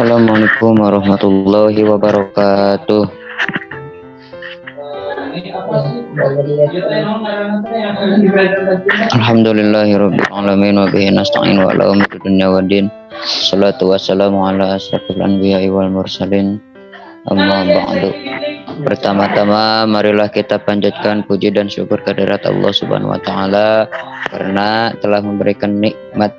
Assalamualaikum warahmatullahi wabarakatuh. Alhamdulillahirabbil alamin wa bihi nasta'in wa ala umuri dunya waddin. Shalatu wassalamu ala asyrafil anbiya'i wal mursalin. Amma ba'du. Pertama-tama marilah kita panjatkan puji dan syukur kehadirat Allah Subhanahu wa taala karena telah memberikan nikmat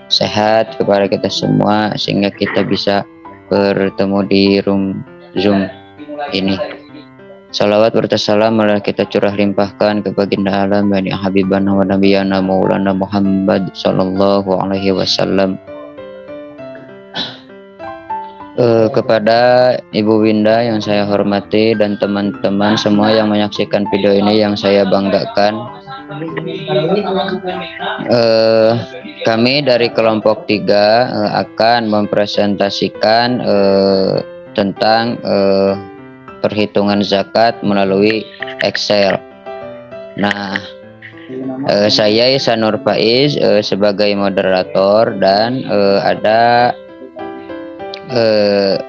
sehat kepada kita semua sehingga kita bisa bertemu di room Zoom ini. Salawat bertasalam marilah kita curah limpahkan ke baginda alam bani habibana wa nabiyana maulana Muhammad sallallahu alaihi wasallam. Kepada Ibu Winda yang saya hormati dan teman-teman semua yang menyaksikan video ini yang saya banggakan, kami dari kelompok 3 akan mempresentasikan tentang perhitungan zakat melalui Excel. Nah, saya Ihsanur Faiz sebagai moderator dan ada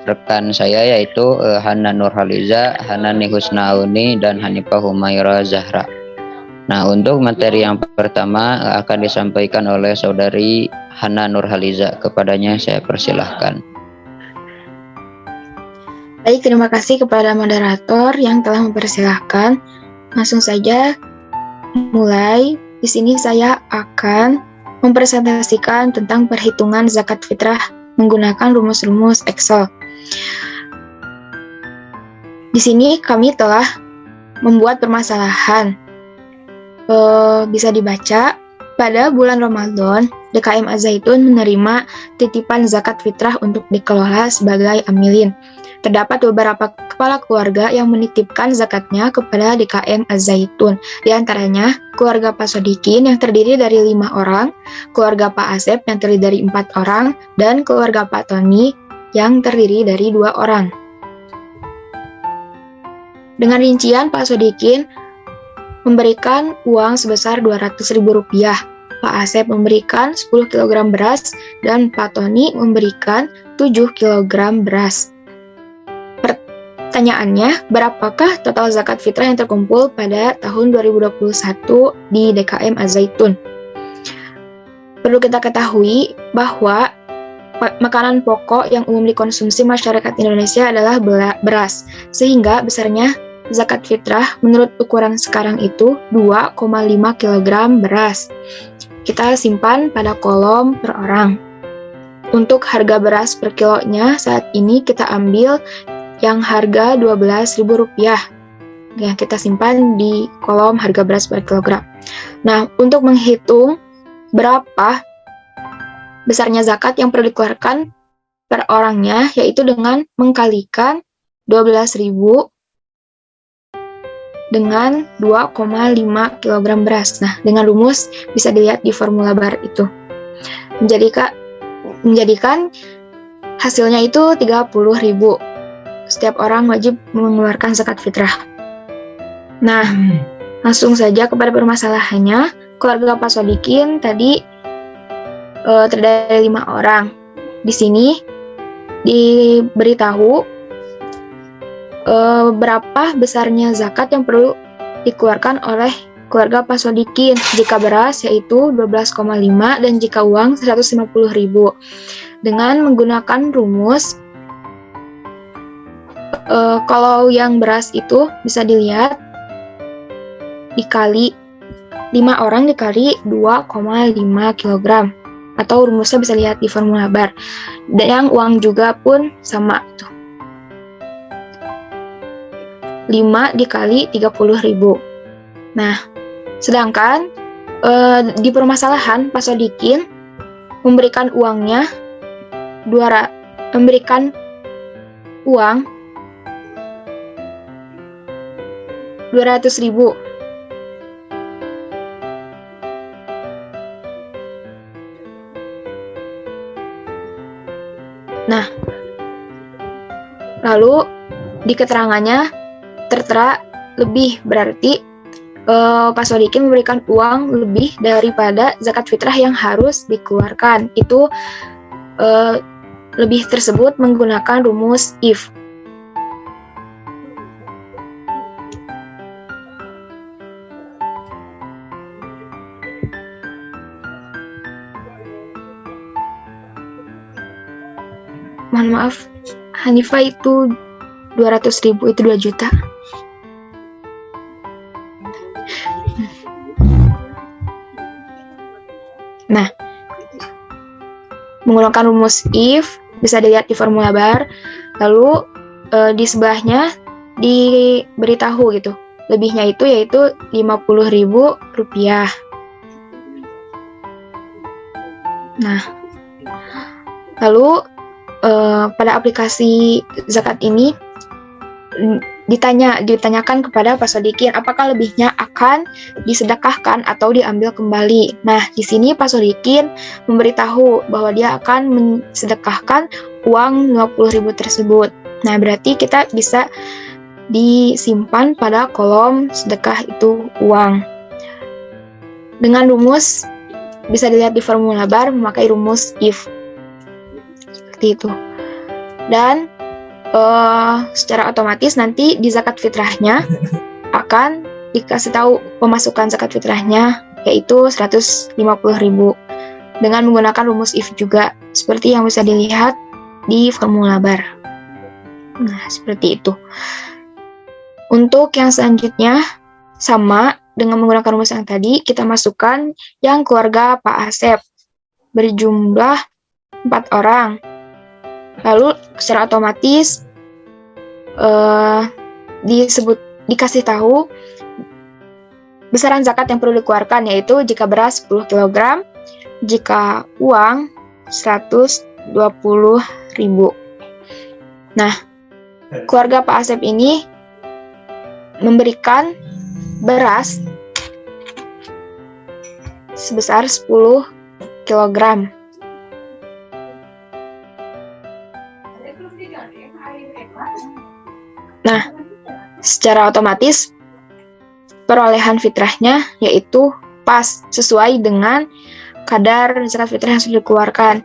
rekan saya yaitu Hana Nurhaliza, Hanani Husnauni, dan Hanifah Humaira Zahra. Nah, untuk materi yang pertama akan disampaikan oleh saudari Hana Nurhaliza. Kepadanya saya persilahkan. Baik, terima kasih kepada moderator yang telah mempersilahkan. Langsung saja mulai. Di sini saya akan mempresentasikan tentang perhitungan zakat fitrah menggunakan rumus-rumus Excel. Di sini kami telah membuat permasalahan. Bisa dibaca, pada bulan Ramadan, DKM Az-Zaitun menerima titipan zakat fitrah untuk dikelola sebagai amilin. Terdapat beberapa kepala keluarga yang menitipkan zakatnya kepada DKM Az-Zaitun. Di antaranya, keluarga Pak Sodikin yang terdiri dari 5 orang, keluarga Pak Asep yang terdiri dari 4 orang, dan keluarga Pak Tony yang terdiri dari 2 orang. Dengan rincian, Pak Sodikin memberikan uang sebesar Rp200.000. Pak Asep memberikan 10 kg beras dan Pak Tony memberikan 7 kg beras. Pertanyaannya, berapakah total zakat fitrah yang terkumpul pada tahun 2021 di DKM Az-Zaitun? Perlu kita ketahui bahwa makanan pokok yang umum dikonsumsi masyarakat Indonesia adalah beras, sehingga besarnya zakat fitrah menurut ukuran sekarang itu 2,5 kg beras. Kita simpan pada kolom per orang. Untuk harga beras per kilonya saat ini kita ambil yang harga Rp12.000. Ya, kita simpan di kolom harga beras per kilogram. Nah, untuk menghitung berapa besarnya zakat yang perlu dikeluarkan per orangnya, yaitu dengan mengkalikan 12.000 dengan 2,5 kg beras. Nah, dengan rumus bisa dilihat di formula bar itu. Menjadikan hasilnya itu 30.000. Setiap orang wajib mengeluarkan zakat fitrah. Nah, langsung saja kepada permasalahannya. Keluarga Pak Sodikin tadi terdiri dari 5 orang. Di sini diberitahu berapa besarnya zakat yang perlu dikeluarkan oleh keluarga Pak Sodikin. Jika beras yaitu 12,5 dan jika uang 150.000. Dengan menggunakan rumus, kalau yang beras itu bisa dilihat dikali 5 orang dikali 2,5 kg, atau rumusnya bisa lihat di formula bar. Dan yang uang juga pun sama tuh. 5 dikali 30.000. Nah, sedangkan di permasalahan Pak Sodikin memberikan uang 200.000. Nah, lalu di keterangannya tertera lebih, berarti Pak Sodikin memberikan uang lebih daripada zakat fitrah yang harus dikeluarkan. Itu lebih tersebut menggunakan rumus if. Mohon maaf, Hanifah itu 200.000 itu 2 juta. Nah, menggunakan rumus if bisa dilihat di formula bar, lalu di sebelahnya diberitahu gitu, lebihnya itu yaitu Rp50.000. Nah, lalu pada aplikasi zakat ini ditanyakan kepada Pak Sodikin apakah lebihnya akan disedekahkan atau diambil kembali. Nah, di sini Pak Sodikin memberitahu bahwa dia akan mensedekahkan uang 50.000 tersebut. Nah, berarti kita bisa disimpan pada kolom sedekah itu uang. Dengan rumus bisa dilihat di formula bar memakai rumus if. Seperti itu. Dan secara otomatis nanti di zakat fitrahnya akan dikasih tahu pemasukan zakat fitrahnya yaitu 150.000 dengan menggunakan rumus if juga seperti yang bisa dilihat di formula bar. Nah, seperti itu. Untuk yang selanjutnya sama dengan menggunakan rumus yang tadi, kita masukkan yang keluarga Pak Asep berjumlah 4 orang. Lalu secara otomatis dikasih tahu besaran zakat yang perlu dikeluarkan, yaitu jika beras 10 kg, jika uang 120.000. Nah, keluarga Pak Asep ini memberikan beras sebesar 10 kg. Nah, secara otomatis perolehan fitrahnya yaitu pas sesuai dengan kadar zakat fitrah yang sudah dikeluarkan,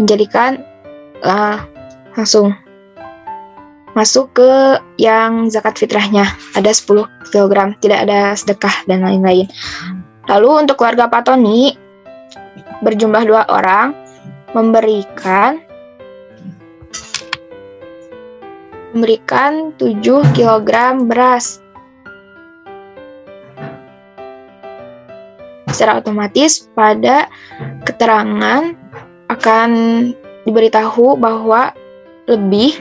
menjadikan langsung masuk ke yang zakat fitrahnya ada 10 kg, tidak ada sedekah dan lain-lain. Lalu untuk keluarga Pak Tony berjumlah 2 orang memberikan 7 kg beras. Secara otomatis pada keterangan akan diberitahu bahwa lebih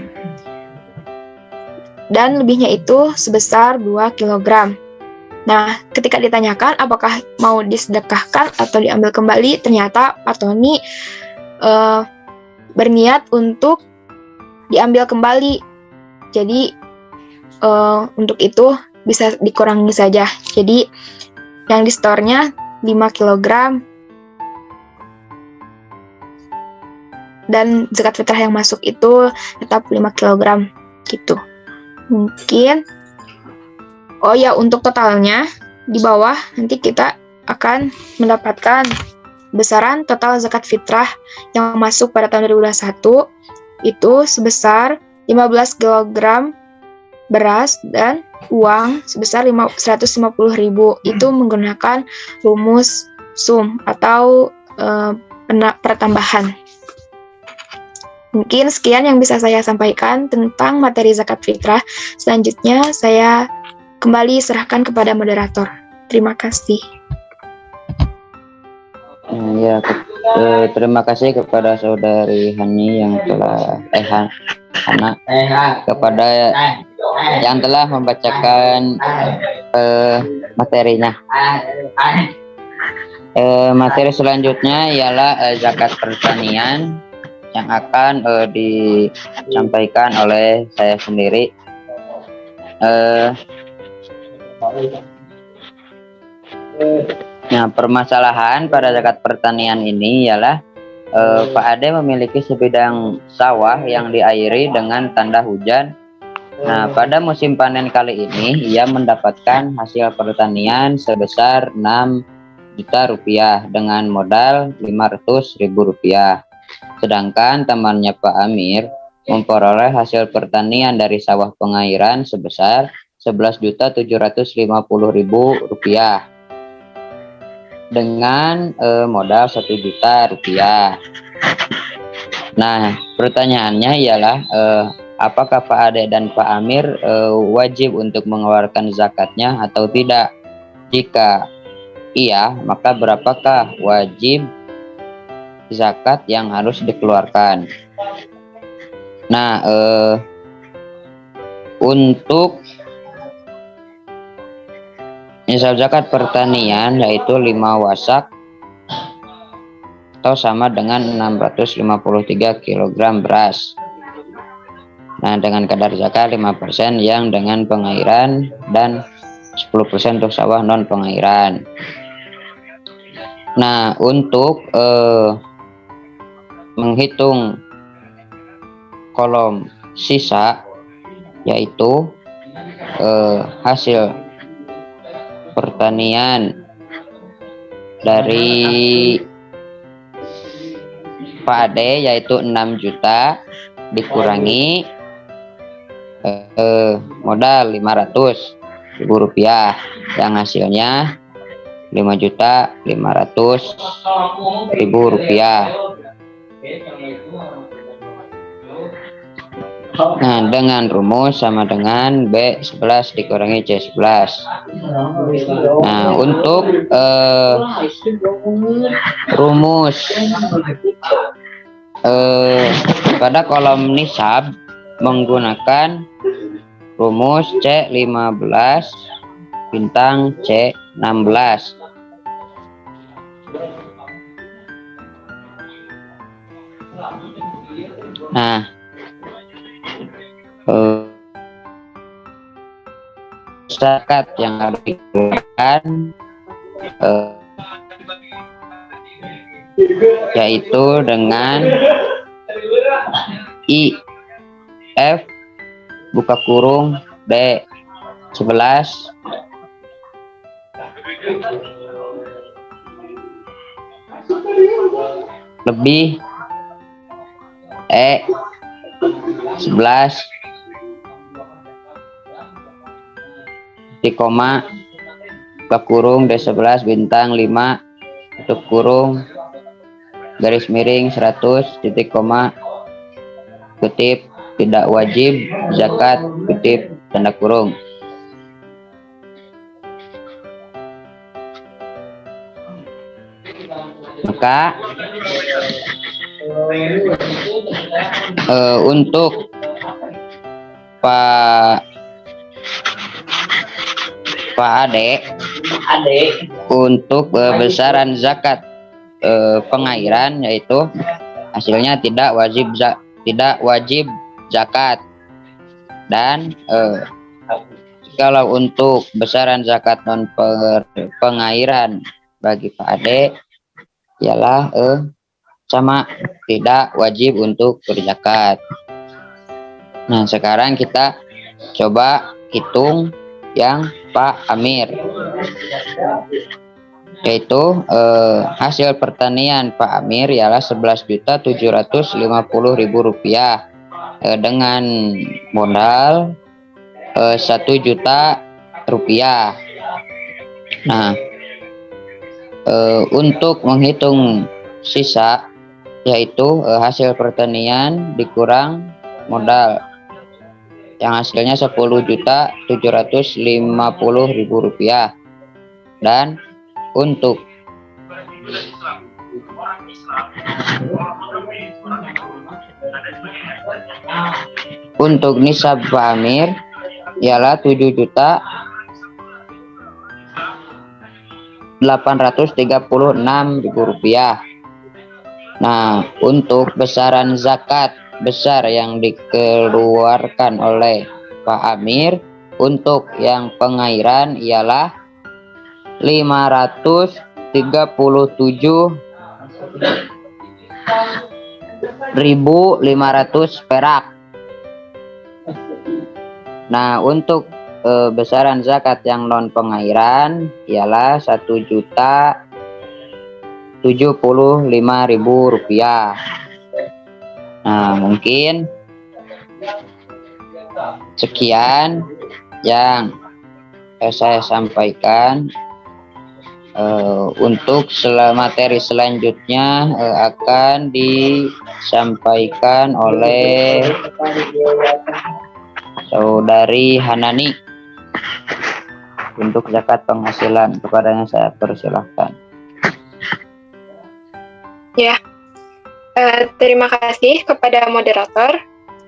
dan lebihnya itu sebesar 2 kg. Nah, ketika ditanyakan apakah mau disedekahkan atau diambil kembali, ternyata Pak Tony berniat untuk diambil kembali. Jadi untuk itu bisa dikurangi saja. Jadi yang di store-nya 5 kg dan zakat fitrah yang masuk itu tetap 5 kg gitu. Mungkin untuk totalnya di bawah nanti kita akan mendapatkan besaran total zakat fitrah yang masuk pada tahun 2021 itu sebesar 15 kg beras dan uang sebesar 150.000. Itu menggunakan rumus sum atau pertambahan. Mungkin sekian yang bisa saya sampaikan tentang materi zakat fitrah. Selanjutnya saya kembali serahkan kepada moderator. Terima kasih. Terima kasih kepada saudari Hani yang telah Hana kepada yang telah membacakan materinya. Materi selanjutnya ialah zakat pertanian yang akan disampaikan oleh saya sendiri. Nah, permasalahan pada zakat pertanian ini ialah Pak Ade memiliki sebidang sawah yang diairi dengan tanda hujan. Nah, pada musim panen kali ini ia mendapatkan hasil pertanian sebesar 6 juta rupiah dengan modal 500.000 rupiah. Sedangkan temannya Pak Amir memperoleh hasil pertanian dari sawah pengairan sebesar Rp11.750.000 dengan modal Rp1 juta. Nah, pertanyaannya ialah apakah Pak Ade dan Pak Amir wajib untuk mengeluarkan zakatnya atau tidak? Jika iya, maka berapakah wajib zakat yang harus dikeluarkan? Nah, untuk nisab zakat pertanian yaitu 5 wasak atau sama dengan 653 kg beras. Nah, dengan kadar zakat 5% yang dengan pengairan dan 10% untuk sawah non pengairan. Nah, untuk menghitung kolom sisa yaitu hasil pertanian dari Pak Ade yaitu 6 juta dikurangi modal Rp500.000 yang hasilnya Rp5.500.000. Nah, dengan rumus sama dengan B11 dikurangi C11. Nah, untuk rumus pada kolom nisab menggunakan rumus C15 bintang C16. Nah, zakat yang harus dikeluarkan yaitu dengan IF buka kurung D11 lebih E11 di koma buka kurung D11 bintang 5 tutup kurung garis miring 100 titik koma kutip tidak wajib zakat kutip tanda kurung. Maka untuk Pak Ade untuk besaran zakat pengairan yaitu hasilnya tidak wajib zakat, dan kalau untuk besaran zakat non pengairan bagi Pak Ade ialah sama tidak wajib untuk berzakat. Nah, sekarang kita coba hitung yang Pak Amir, yaitu hasil pertanian Pak Amir ialah Rp11.750.000 dengan modal Rp1 juta. Nah, untuk menghitung sisa yaitu hasil pertanian dikurang modal yang hasilnya Rp10.750.000, dan untuk nisab Pak Amir ialah Rp7.836.000. Nah, untuk besaran zakat besar yang dikeluarkan oleh Pak Amir untuk yang pengairan ialah 537.500 perak. Nah, untuk besaran zakat yang non pengairan ialah Rp1.075.000. Nah, mungkin sekian yang saya sampaikan. Untuk materi selanjutnya akan disampaikan oleh Saudari Hanani untuk zakat penghasilan. Kepadanya saya persilahkan. Ya, terima kasih kepada moderator.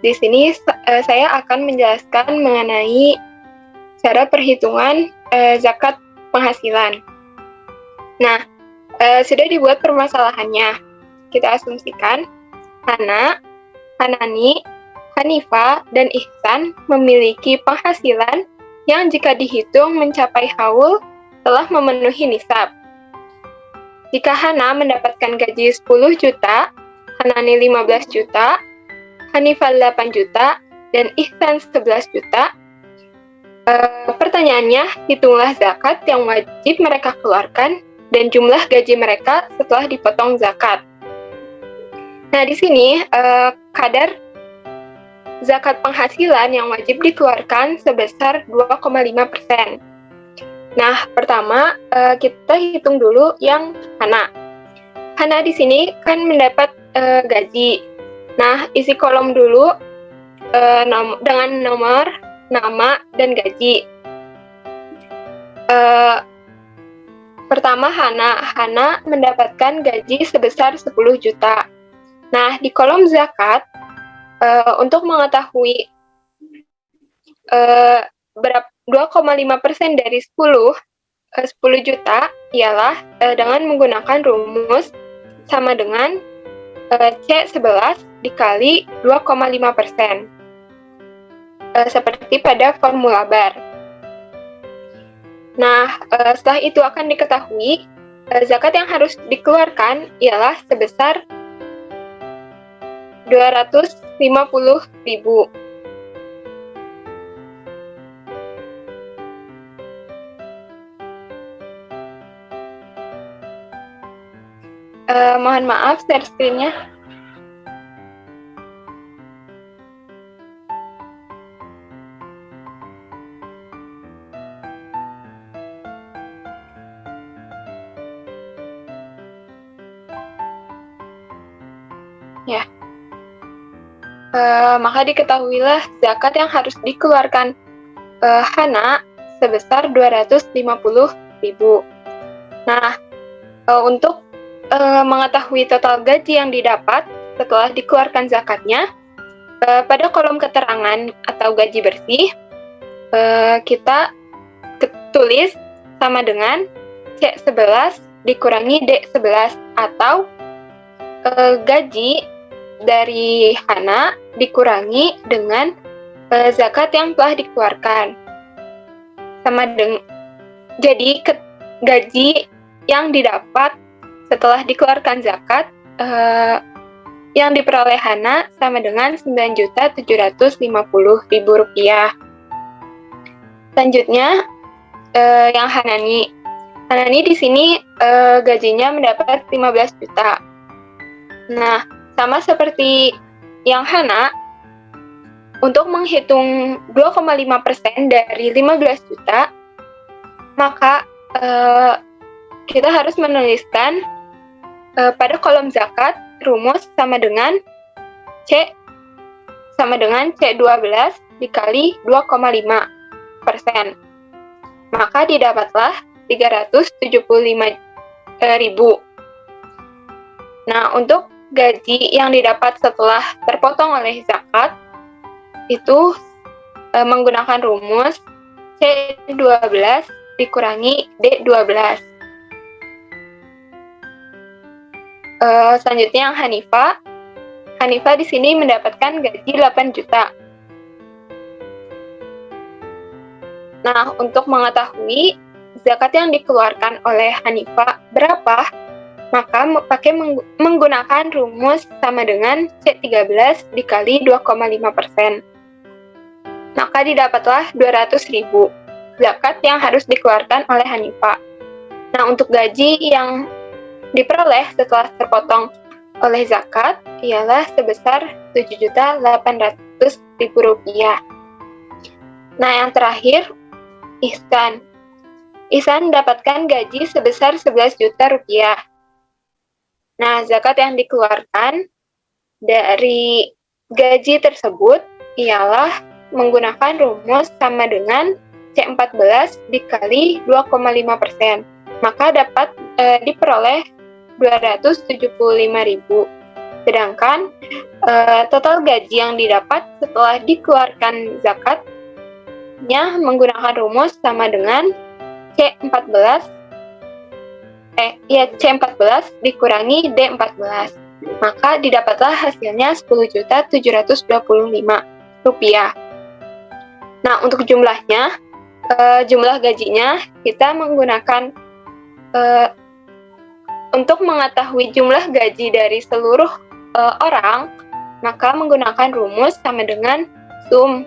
Di sini saya akan menjelaskan mengenai cara perhitungan zakat penghasilan. Nah, sudah dibuat permasalahannya. Kita asumsikan Hana, Hanani, Hanifah, dan Ihsan memiliki penghasilan yang jika dihitung mencapai haul telah memenuhi nisab. Jika Hana mendapatkan gaji 10 juta, Hanani 15 juta, Hanifah 8 juta, dan Ihsan 11 juta, pertanyaannya, hitunglah zakat yang wajib mereka keluarkan dan jumlah gaji mereka setelah dipotong zakat. Nah, di sini kadar zakat penghasilan yang wajib dikeluarkan sebesar 2,5%. Nah, pertama kita hitung dulu yang Hana. Hana di sini kan mendapat gaji. Nah, isi kolom dulu dengan nomor, nama, dan gaji. Pertama Hana mendapatkan gaji sebesar 10 juta. Nah, di kolom zakat, untuk mengetahui 2,5% dari 10 juta ialah dengan menggunakan rumus sama dengan C11 dikali 2,5%. Seperti pada formula bar. Nah, setelah itu akan diketahui zakat yang harus dikeluarkan ialah sebesar 250.000. Mohon maaf, share screen-nya. Ya. Maka diketahuilah zakat yang harus dikeluarkan Hana sebesar 250.000. Nah, untuk mengetahui total gaji yang didapat setelah dikeluarkan zakatnya, pada kolom keterangan atau gaji bersih, kita tulis sama dengan C11 dikurangi D11 atau gaji dari Hana dikurangi dengan zakat yang telah dikeluarkan. Jadi gaji yang didapat setelah dikeluarkan zakat yang diperoleh Hana sama dengan Rp9.750.000. Selanjutnya yang Hanani di sini gajinya mendapat 15 juta. Nah, sama seperti yang Hana, untuk menghitung 2,5% dari 15 juta, maka kita harus menuliskan pada kolom zakat rumus sama dengan C12 dikali 2,5%. Maka didapatlah 375.000. Nah, untuk gaji yang didapat setelah terpotong oleh zakat itu menggunakan rumus C12 dikurangi D12. Selanjutnya yang Hanifah di sini mendapatkan gaji 8 juta. Nah, untuk mengetahui zakat yang dikeluarkan oleh Hanifah berapa, maka menggunakan rumus sama dengan C13 dikali 2,5%. Maka didapatlah 200.000 zakat yang harus dikeluarkan oleh Hanifah. Nah, untuk gaji yang diperoleh setelah terpotong oleh zakat ialah sebesar Rp7.800.000. Nah, yang terakhir, ihsan. Ihsan mendapatkan gaji sebesar Rp11 juta. Nah, zakat yang dikeluarkan dari gaji tersebut ialah menggunakan rumus sama dengan C14 dikali 2,5%. Maka dapat diperoleh 275.000. Sedangkan total gaji yang didapat setelah dikeluarkan zakatnya menggunakan rumus sama dengan C14 dikurangi D14. Maka didapatlah hasilnya Rp10.725.000. Nah, untuk jumlahnya, jumlah gajinya kita menggunakan untuk mengetahui jumlah gaji dari seluruh orang, maka menggunakan rumus sama dengan sum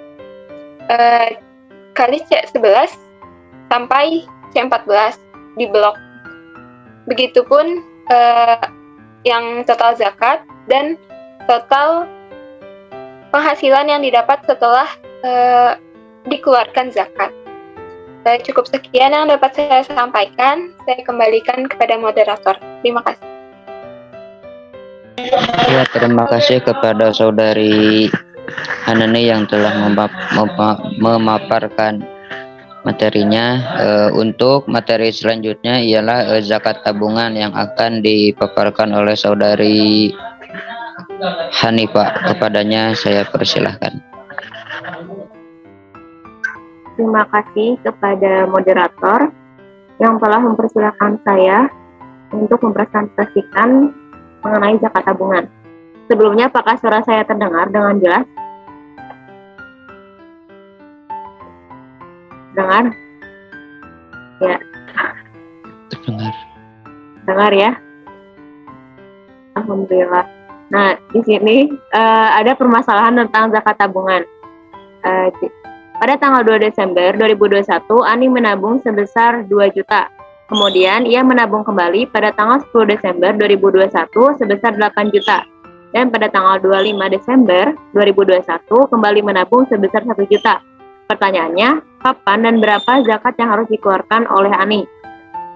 kali C11 sampai C14 di blok. Begitupun yang total zakat dan total penghasilan yang didapat setelah dikeluarkan zakat. Cukup sekian yang dapat saya sampaikan. Saya kembalikan kepada moderator. Terima kasih. Ya, terima kasih kepada saudari Hanani yang telah memaparkan materinya. Untuk materi selanjutnya ialah zakat tabungan yang akan dipaparkan oleh saudari Hanifah. Kepadanya saya persilahkan. Terima kasih kepada moderator yang telah mempersilahkan saya untuk mempresentasikan mengenai zakat tabungan. Sebelumnya, apakah suara saya terdengar dengan jelas? Dengar? Ya. Terdengar. Dengar ya? Alhamdulillah. Nah, di sini ada permasalahan tentang zakat tabungan. Pada tanggal 2 Desember 2021, Ani menabung sebesar 2 juta. Kemudian, ia menabung kembali pada tanggal 10 Desember 2021 sebesar 8 juta. Dan pada tanggal 25 Desember 2021, kembali menabung sebesar 1 juta. Pertanyaannya, kapan dan berapa zakat yang harus dikeluarkan oleh Ani?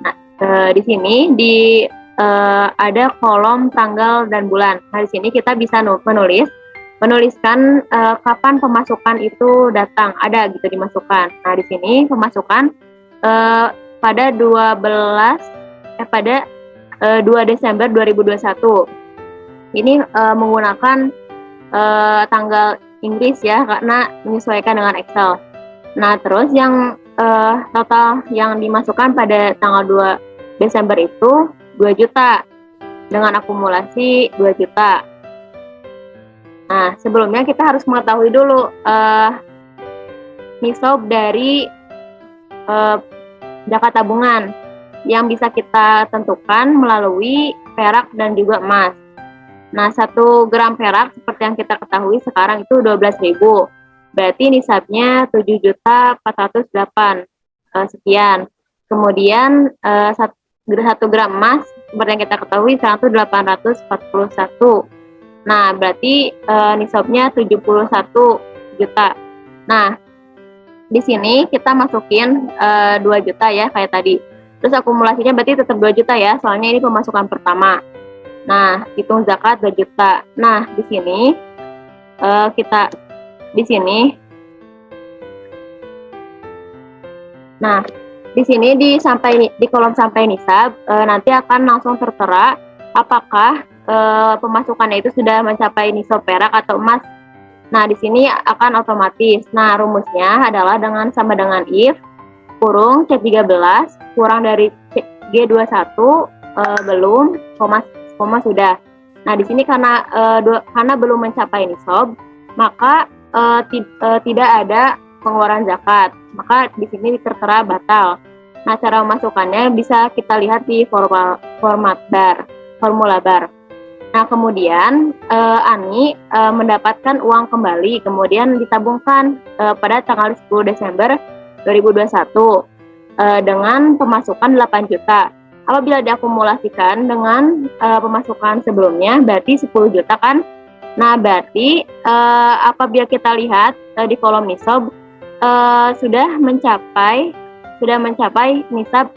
Nah, di sini ada kolom tanggal dan bulan. Nah, di sini kita bisa menuliskan kapan pemasukan itu datang, ada gitu dimasukkan. Nah, di sini pemasukan pada 2 Desember 2021. Ini menggunakan tanggal Inggris ya, karena menyesuaikan dengan Excel. Nah, terus yang total yang dimasukkan pada tanggal 2 Desember itu 2 juta dengan akumulasi 2 juta. Nah, sebelumnya kita harus mengetahui dulu nisab dari zakat tabungan yang bisa kita tentukan melalui perak dan juga emas. Nah, 1 gram perak seperti yang kita ketahui sekarang itu 12.000. Berarti nisabnya 7.408 sekian. Kemudian 1 gram emas seperti yang kita ketahui sekarang itu 841. Nah, berarti nisabnya 71 juta. Nah, di sini kita masukin 2 juta ya, kayak tadi. Terus akumulasinya berarti tetap 2 juta ya, soalnya ini pemasukan pertama. Nah, hitung zakat 2 juta. Nah, di sini di kolom sampai nisab nanti akan langsung tertera apakah pemasukannya itu sudah mencapai nisab perak atau emas. Nah, di sini akan otomatis. Nah, rumusnya adalah sama dengan if kurung C13 kurang dari G21 belum koma sudah. Nah, di sini karena belum mencapai nisab, maka tidak ada pengeluaran zakat. Maka di sini tertera batal. Nah, cara memasukkannya bisa kita lihat di formula bar. Nah, kemudian Ani mendapatkan uang kembali, kemudian ditabungkan pada tanggal 10 Desember 2021 dengan pemasukan 8 juta. apabila diakumulasikan dengan pemasukan sebelumnya berarti 10 juta kan. Nah, berarti apabila kita lihat di kolom nisab sudah mencapai nisab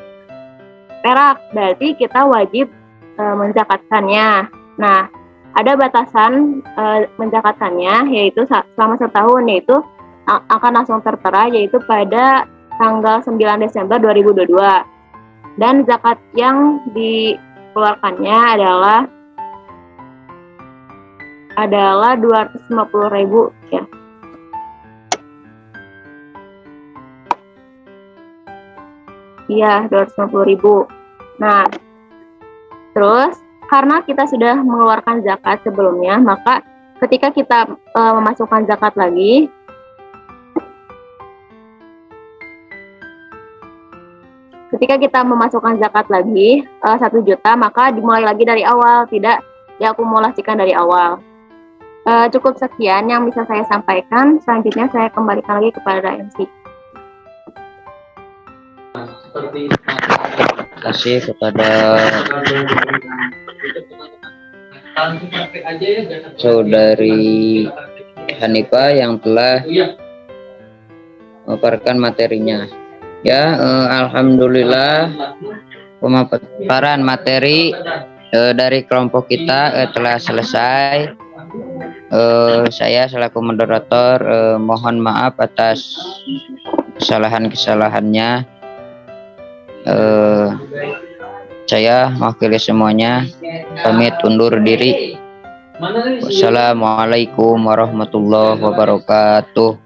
perak, berarti kita wajib menzakatkannya. Nah, ada batasan menzakatkannya, yaitu selama setahun, yaitu akan langsung tertera, yaitu pada tanggal 9 Desember 2022. Dan zakat yang dikeluarkannya adalah 250.000 ya. Iya, 250.000. Nah, terus karena kita sudah mengeluarkan zakat sebelumnya, maka ketika kita memasukkan zakat lagi, ketika kita memasukkan zakat lagi 1 juta, maka dimulai lagi dari awal, tidak diakumulasikan dari awal. Cukup sekian yang bisa saya sampaikan. Selanjutnya saya kembalikan lagi kepada MC. Terima kasih kepada Saudari Hanifah yang telah memaparkan materinya. Ya, alhamdulillah pemaparan materi dari kelompok kita telah selesai. Saya selaku moderator mohon maaf atas kesalahan-kesalahannya. Saya mewakili semuanya pamit undur diri. Wassalamualaikum warahmatullahi wabarakatuh.